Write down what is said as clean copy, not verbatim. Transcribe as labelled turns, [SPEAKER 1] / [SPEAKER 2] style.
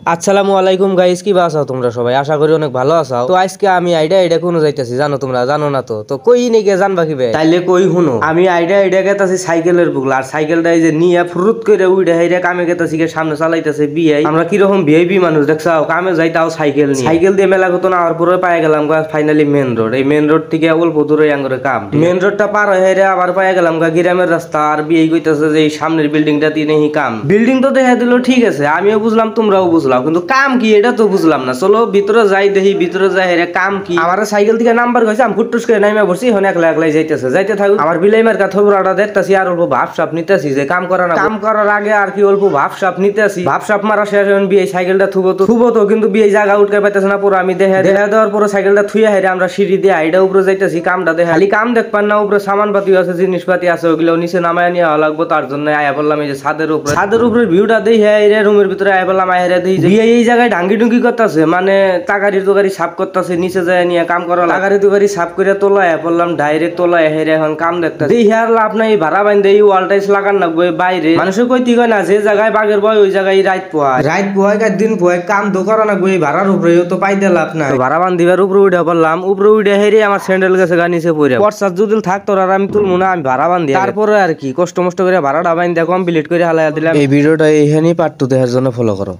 [SPEAKER 1] আসসালামু আলাইকুম গাইস, কি বাসাও তোমরা সবাই? আশা করি অনেক ভালো আছো। তো আজকে আমি আইডিয়া কোনো যাইতাছি, জানো তোমরা? জানো না তো কই নেকে জানবা কিবে? তাইলে কই হুনো, আমি আইডিয়া গেতাছি সাইকেলের বুগলা। আর সাইকেলটা এই যে নিয়ে ফুরুত করে উইডা হেরে কামে গেতাছি, সামনে চালাইতেছে বিআই। আমরা কিরকম ভিআইপি মানুষ দেখছাও, কামে যাইতাও সাইকেল নিয়ে। সাইকেল দিয়ে মেলা কত না আর পরে পায়ে গেলাম ফাইনালি মেন রোড। এই মেন রোড থেকে অল্প দূরে আঙ্গরে কাম। মেন রোডটা পার হয়ে আবার পায়ে গেলাম গ্রামের রাস্তা। আর বিআই কইতাছে যে এই সামনের বিল্ডিংটা দিয়ে নেই কাম। বিল্ডিং তো দেখা দিল, ঠিক আছে, আমিও বুঝলাম তোমরাও বুঝলাম, কিন্তু কাম কি এটা তো বুঝলাম না। চলো ভিতরে যাই, দেখি ভিতরে যাই হেরে কাম কি। আমার সাইকেল থেকে নাম্বার কইছে, আমি ফুটটুস করে নাইমা বসছি। এখন একলা একলাই যাইতে থাকুক। আমার বিলাইমার কথা পুরাটা দেখতাছি আর অল্প ভাব সাপ নিতেছি যে কাম করা না। কাম করার আগে আর কি অল্প ভাব সাপ নিতেছি। ভাব সাপ মারা শেষ হন বিয়ে সাইকেলটা থুবো তো কিন্তু বিয়ে জায়গা উঠতে পাইতেছে না। পুরো আমি দেখা দেওয়ার পরে সাইকেলটা থুইয়া হেরে আমরা সিঁড়ি দিয়ে আইডা উপরে যাইতেছি। কামটা দেখা খালি কাম দেখপান না, উপরে সামান পাতি আছে, জিনিসপাতি আছে, ওগুলো নিচে নামায় নিয়ে লাগবো। তার জন্য আয়া বললাম এই যে ছাদের উপরে ভিউটা দেখি হেরে রুমের ভিতরে আয়া বললাম আয়া হেরে দেখি এই জায়গায় ডাঙ্গি ডুঙ্গি করতেছে, মানে তাকারি তুকারি সাফ করতেছে। নিচে যায় নিয়ে কাম করা তাকারি তুকারি সাফ করে তোলায় বললাম ডাইরেক্ট তোলায় হেরে এখন কাম দেখতেছে। দেখি আর লাভ নাই, ভাড়া বাইন দেই ওয়াল টাইস লাগান লাগবে বাইরে। মানুষের কইতি কয় না যে জায়গায় বাঘের বয় ওই জায়গায় রাত পোহায় দিন পোহায় কাম তো করা না গই ভাড়ার উপরে তো পাইতে লাভ নাই। ভাড়া বান্ধিবার উপরে উঠে বললাম, উপরে উঠে হেরে আমার স্যান্ডেল গেছে গা নিচে পড়ে। বর্ষার যদি থাকতো আর আমি তুলবো না, আমি ভাড়া বান্ধি। তারপরে আর কি কষ্ট মষ্ট করে ভাড়াটা বাইন দিয়ে কমপ্লিট করে হালাই দিলাম। এই ভিডিওটা এইখানেই পার্ট 2 দেখার জন্য ফলো করো।